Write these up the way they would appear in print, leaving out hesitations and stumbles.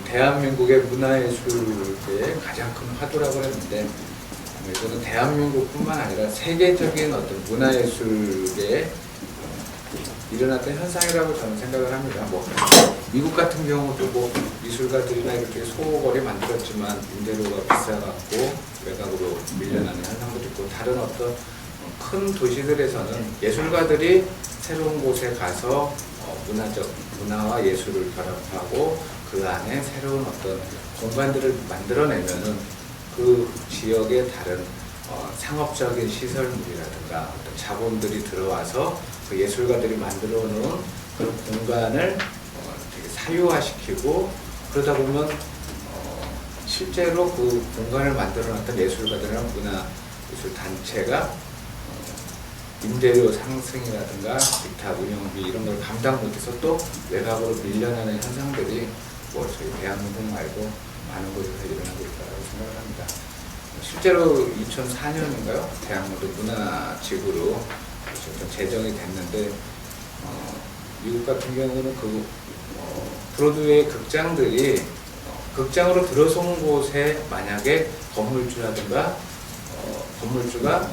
대한민국의 문화예술계의 가장 큰 화두라고 했는데, 이거는 대한민국뿐만 아니라 세계적인 어떤 문화예술계에 일어났던 현상이라고 저는 생각을 합니다. 미국 같은 경우도 미술가들이나 이렇게 소거리 만들었지만 임대료가 비싸갖고 외곽으로 밀려나는 현상도 있고, 다른 어떤 큰 도시들에서는 예술가들이 새로운 곳에 가서 문화와 예술을 결합하고 그 안에 새로운 어떤 공간들을 만들어내면은 그 지역의 다른 상업적인 시설물이라든가 어떤 자본들이 들어와서 그 예술가들이 만들어 놓은 그런 공간을 되게 사유화시키고, 그러다 보면 실제로 그 공간을 만들어 놨던 예술가들이나 문화예술 단체가 임대료 상승이라든가 기타 운영비 이런 걸 감당 못해서 또 외곽으로 밀려나는 현상들이 저희 대한민국 말고 많은 곳에서 일어나고 있다고 생각을 합니다. 실제로 2004년인가요? 대한민국 문화지구로 제정이 됐는데, 미국 같은 경우는 브로드웨이 극장들이 극장으로 들어선 곳에 만약에 건물주라든가 건물주가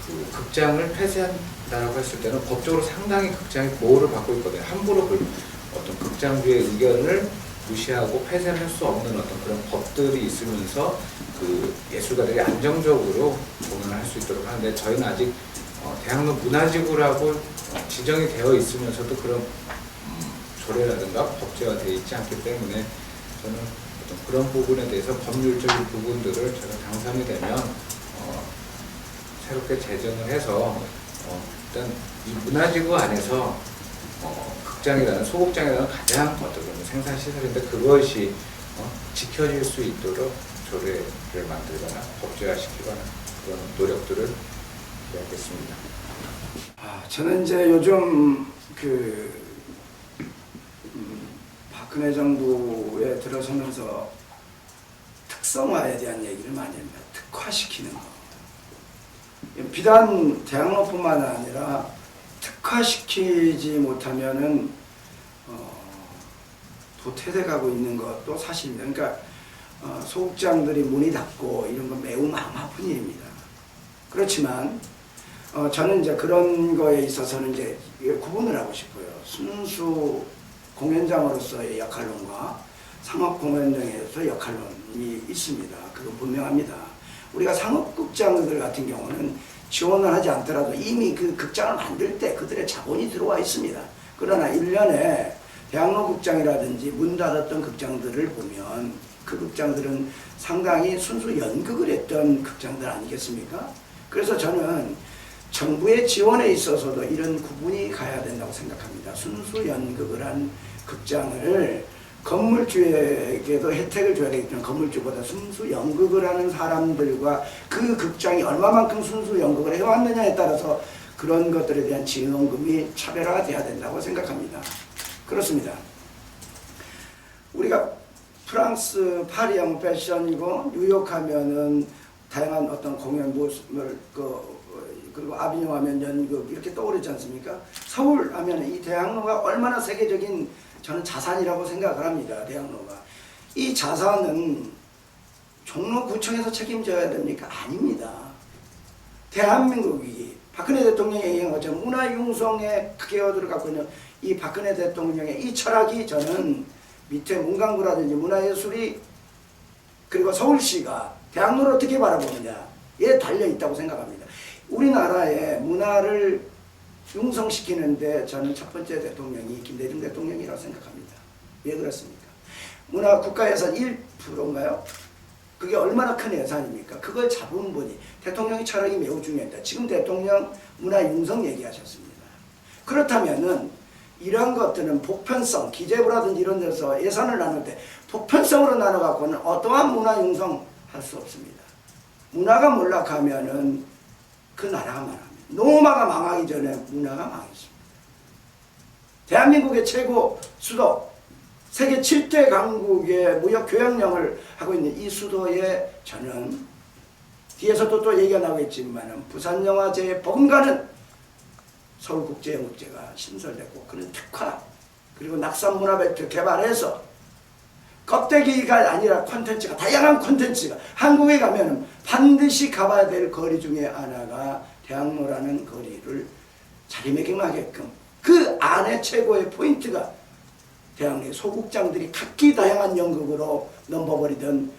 그 극장을 폐쇄한다고 했을 때는 법적으로 상당히 극장이 보호를 받고 있거든요. 함부로 어떤 극장주의 의견을 무시하고 폐쇄를 할 수 없는 어떤 그런 법들이 있으면서 그 예술가들이 안정적으로 공연을 할 수 있도록 하는데, 저희는 아직 대학로 문화지구라고 지정이 되어 있으면서도 그런 조례라든가 법제화되어 있지 않기 때문에, 저는 어떤 그런 부분에 대해서 법률적인 부분들을 제가 당선이 되면 새롭게 제정을 해서 일단 이 문화지구 안에서 극장이라는 소극장이라는 가장 어떤 생산 시설인데, 그것이 지켜질 수 있도록 조례를 만들거나 법제화시키거나 그런 노력들을 해야겠습니다. 저는 이제 요즘 박근혜 정부에 들어서면서 특성화에 대한 얘기를 많이 합니다. 특화시키는 거. 비단 대학로뿐만 아니라 특화시키지 못하면은 도태돼가고 있는 것도 사실입니다. 그러니까 소극장들이 문이 닫고 이런 건 매우 마음 아픈 일입니다. 그렇지만 저는 이제 그런 거에 있어서는 이제 구분을 하고 싶어요. 순수 공연장으로서의 역할론과 상업 공연장에서 역할론이 있습니다. 그건 분명합니다. 우리가 상업극장들 같은 경우는 지원을 하지 않더라도 이미 그 극장을 만들 때 그들의 자본이 들어와 있습니다. 그러나 1년에 대학로 극장이라든지 문 닫았던 극장들을 보면 그 극장들은 상당히 순수 연극을 했던 극장들 아니겠습니까? 그래서 저는 정부의 지원에 있어서도 이런 구분이 가야 된다고 생각합니다. 순수 연극을 한 극장을 건물주에게도 혜택을 줘야 되겠지만, 건물주보다 순수 연극을 하는 사람들과 그 극장이 얼마만큼 순수 연극을 해왔느냐에 따라서 그런 것들에 대한 지원금이 차별화돼야 된다고 생각합니다. 그렇습니다. 우리가 프랑스 파리 하면 패션이고, 뉴욕 하면은 다양한 어떤 공연 모습을 그리고 아비뇽 하면 연극 이렇게 떠오르지 않습니까? 서울 하면 이 대학로가 얼마나 세계적인 저는 자산이라고 생각을 합니다. 대학로가. 이 자산은 종로구청에서 책임져야 됩니까? 아닙니다. 대한민국이 박근혜 대통령이 얘기한 것처럼 문화융성의 기여도를 갖고 있는 이 박근혜 대통령의 이 철학이 저는 밑에 문광구라든지 문화예술이 그리고 서울시가 대학로를 어떻게 바라보느냐에 달려있다고 생각합니다. 우리나라의 문화를 융성시키는데 저는 첫 번째 대통령이 김대중 대통령이라고 생각합니다. 왜 그렇습니까? 문화 국가 예산 1%인가요? 그게 얼마나 큰 예산입니까? 그걸 잡은 분이, 대통령의 철학이 매우 중요합니다. 지금 대통령 문화 융성 얘기하셨습니다. 그렇다면은 이런 것들은 보편성, 기재부라든지 이런 데서 예산을 나눌 때 보편성으로 나눠갖고는 어떠한 문화 융성 할 수 없습니다. 문화가 몰락하면은 그 나라가 망합니다. 노마가 망하기 전에 문화가 망했습니다. 대한민국의 최고 수도, 세계 7대 강국의 무역 교역령을 하고 있는 이 수도에 저는 뒤에서도 또 얘기가 나오겠지만 부산영화제에 버금가는 서울국제연극제가 신설되고 그런 특화 그리고 낙산문화벨트 개발해서 껍데기가 아니라 콘텐츠가 다양한 콘텐츠가 한국에 가면 반드시 가봐야 될 거리 중에 하나가 대학로라는 거리를 자리매김하게끔 그 안에 최고의 포인트가 대학로의 소극장들이 각기 다양한 연극으로 넘버버리던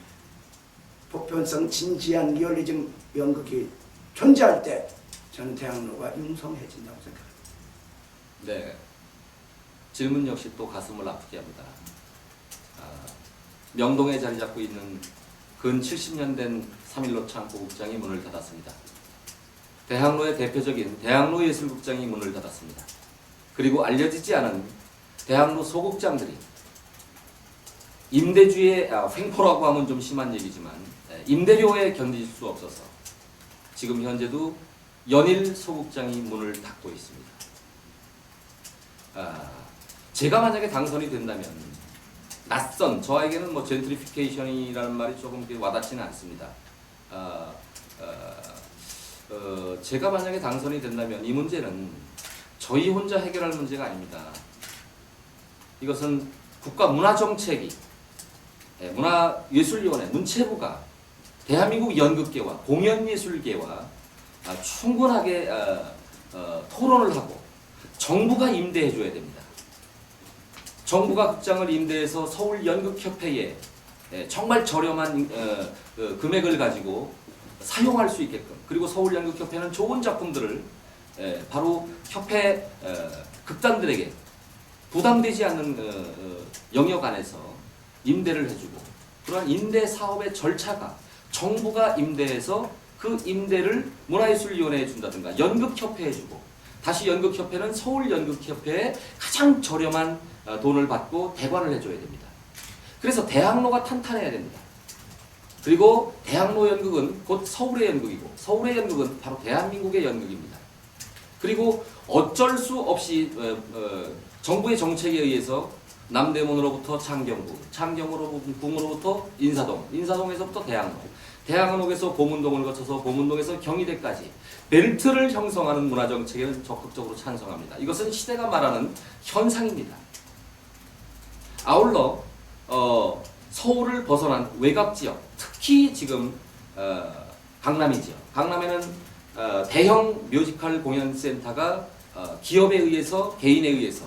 보편성 진지한 리얼리즘 연극이 존재할 때 저는 대학로가 융성해진다고 생각합니다. 네. 질문 역시 또 가슴을 아프게 합니다. 명동에 자리 잡고 있는 근 70년 된 3.15 창고극장이 문을 닫았습니다. 대학로의 대표적인 대학로 예술극장이 문을 닫았습니다. 그리고 알려지지 않은 대학로 소극장들이 임대주의 횡포라고 하면 좀 심한 얘기지만 임대료에 견딜 수 없어서 지금 현재도 연일 소극장이 문을 닫고 있습니다. 제가 만약에 당선이 된다면 낯선 저에게는 뭐 젠트리피케이션이라는 말이 조금 와닿지는 않습니다. 제가 만약에 당선이 된다면 이 문제는 저희 혼자 해결할 문제가 아닙니다. 이것은 국가문화정책이 문화예술위원회 문체부가 대한민국 연극계와 공연예술계와 충분하게 토론을 하고 정부가 임대해줘야 됩니다. 정부가 극장을 임대해서 서울연극협회에 정말 저렴한 금액을 가지고 사용할 수 있게끔 그리고 서울연극협회는 좋은 작품들을 바로 협회 극단들에게 부담되지 않는 영역 안에서 임대를 해주고 그러한 임대 사업의 절차가 정부가 임대해서 그 임대를 문화예술위원회에 준다든가 연극협회에 주고 다시 연극협회는 서울연극협회에 가장 저렴한 돈을 받고 대관을 해줘야 됩니다. 그래서 대학로가 탄탄해야 됩니다. 그리고 대학로 연극은 곧 서울의 연극이고 서울의 연극은 바로 대한민국의 연극입니다. 그리고 어쩔 수 없이 정부의 정책에 의해서 남대문으로부터 창경구, 창경으로부터 인사동, 인사동에서부터 대학로, 대학로에서 보문동을 거쳐서 보문동에서 경희대까지 벨트를 형성하는 문화정책에는 적극적으로 찬성합니다. 이것은 시대가 말하는 현상입니다. 아울러 서울을 벗어난 외곽지역, 특히 지금 강남이 지역, 강남에는 대형 뮤지컬 공연센터가 기업에 의해서 개인에 의해서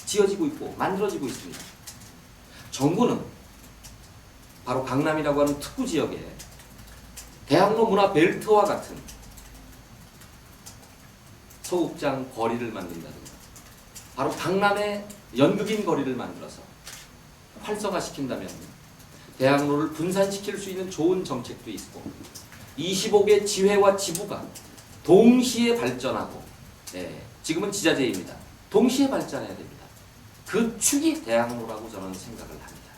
지어지고 있고 만들어지고 있습니다. 정부는 바로 강남이라고 하는 특구 지역에 대학로 문화 벨트와 같은 소극장 거리를 만든다든가 바로 강남의 연극인 거리를 만들어서 활성화시킨다면 대학로를 분산시킬 수 있는 좋은 정책도 있고 25개 지회와 지부가 동시에 발전하고 지금은 지자체입니다. 동시에 발전해야 됩니다. 그 축이 대학로라고 저는 생각을 합니다.